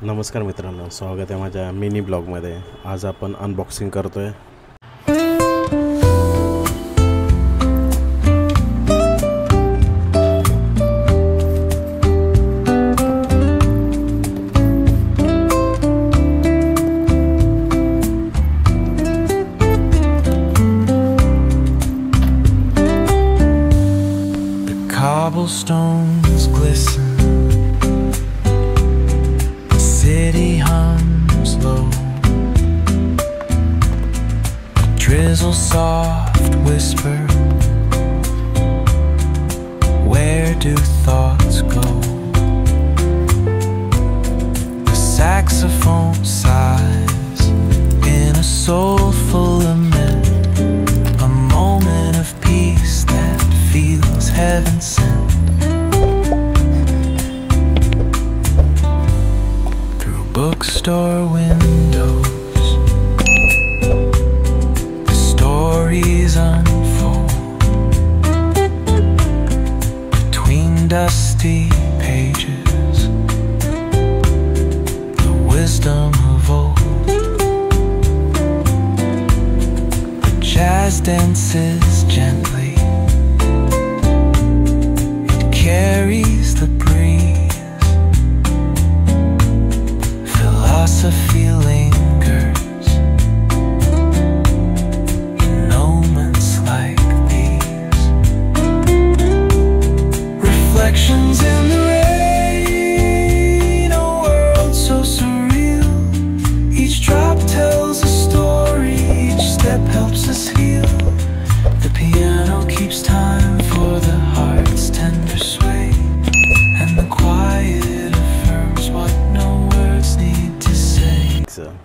नमस्कार मित्रांनो, स्वागत आहे माझ्या मिनी ब्लॉगमध्ये। आज आपण अनबॉक्सिंग करतोय। Cobblestones glisten, the city hums low, a drizzle soft whisper, where do thoughts go? The saxophone sighs in a soulful lament, a moment of peace that feels heaven sent. Bookstore windows, the stories unfold between dusty pages, the wisdom of old. The jazz dances gently, it carries the breeze. Philosophy lingers in moments like these. Reflections in the rain, a world so surreal. Each drop tells a story, each step helps us heal. The piano keeps time for the heart's tender sway, and the quiet affirms what no words need.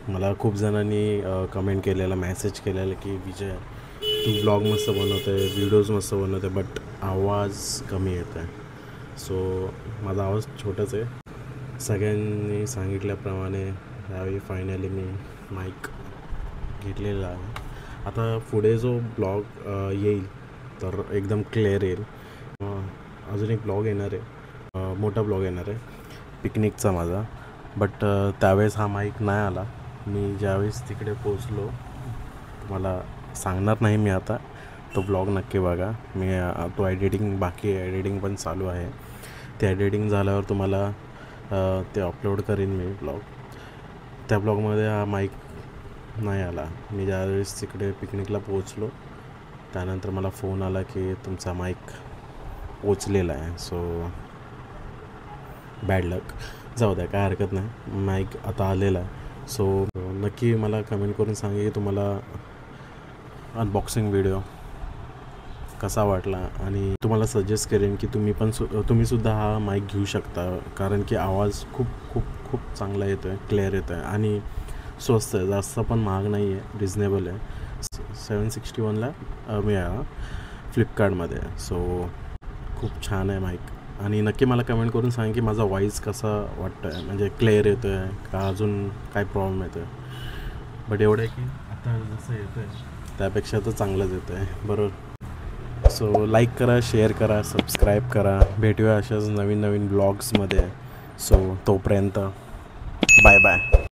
मला खूप जणांनी comment केलेला, message केलेला की विजय तू blog मस्त बनवते, videos मस्त बनवते, बट आवाज कमी येत आहे। सो माझा आवाज छोटाच आहे। सगळ्यांनी सांगितल्याप्रमाणे यावेळी फायनली मी माईक घेतलेला आहे। आता पुढे जो ब्लॉग येईल तर एकदम क्लिअर येईल। अजून एक ब्लॉग येणार आहे, मोठा ब्लॉग येणार आहे पिकनिकचा माझा, बट त्यावेळेस हा माईक नाही आला। मी ज्यावेळेस तिकडे पोचलो तुम्हाला सांगणार नाही मी आता, तो ब्लॉग नक्की बघा। मी तो एडिटिंग बाकी आहे, एडिटिंग पण चालू आहे। ते एडिटिंग झाल्यावर तुम्हाला ते अपलोड करीन मी ब्लॉग। त्या ब्लॉगमध्ये हा माईक नाही आला। मी ज्यावेळेस तिकडे पिकनिकला पोचलो त्यानंतर मला फोन आला की तुमचा माईक पोचलेला आहे। सो बॅड लक, जाऊ द्या, काय हरकत नाही, माईक आता आलेला आहे। सो नक्की मला कमेंट करून सांगा की तुम्हाला अनबॉक्सिंग व्हिडिओ कसा वाटला, आणि तुम्हाला सजेस्ट करेन की तुम्हीसुद्धा हा माईक घेऊ शकता, कारण की आवाज खूप खूप खूप चांगला येतो आहे, क्लिअर येतो आहे आणि स्वस्त आहे, जास्त पण महाग नाही आहे, रिजनेबल आहे। 761ला मिळाला फ्लिपकार्टमध्ये। सो खूप छान आहे माईक, आणि नक्की मला कमेंट करून सांगा की माझा वॉईस कसा वाटतो आहे, म्हणजे क्लिअर येतो आहे का अजून काय प्रॉब्लेम येतो आहे। बट एवढं आहे की आता जसं येतं आहे त्यापेक्षा तर चांगलंच येतं आहे, बरोबर। सो लाईक करा, शेअर करा, सबस्क्राईब करा। भेटूया अशाच नवीन नवीन ब्लॉग्समध्ये। सो तोपर्यंत बाय बाय।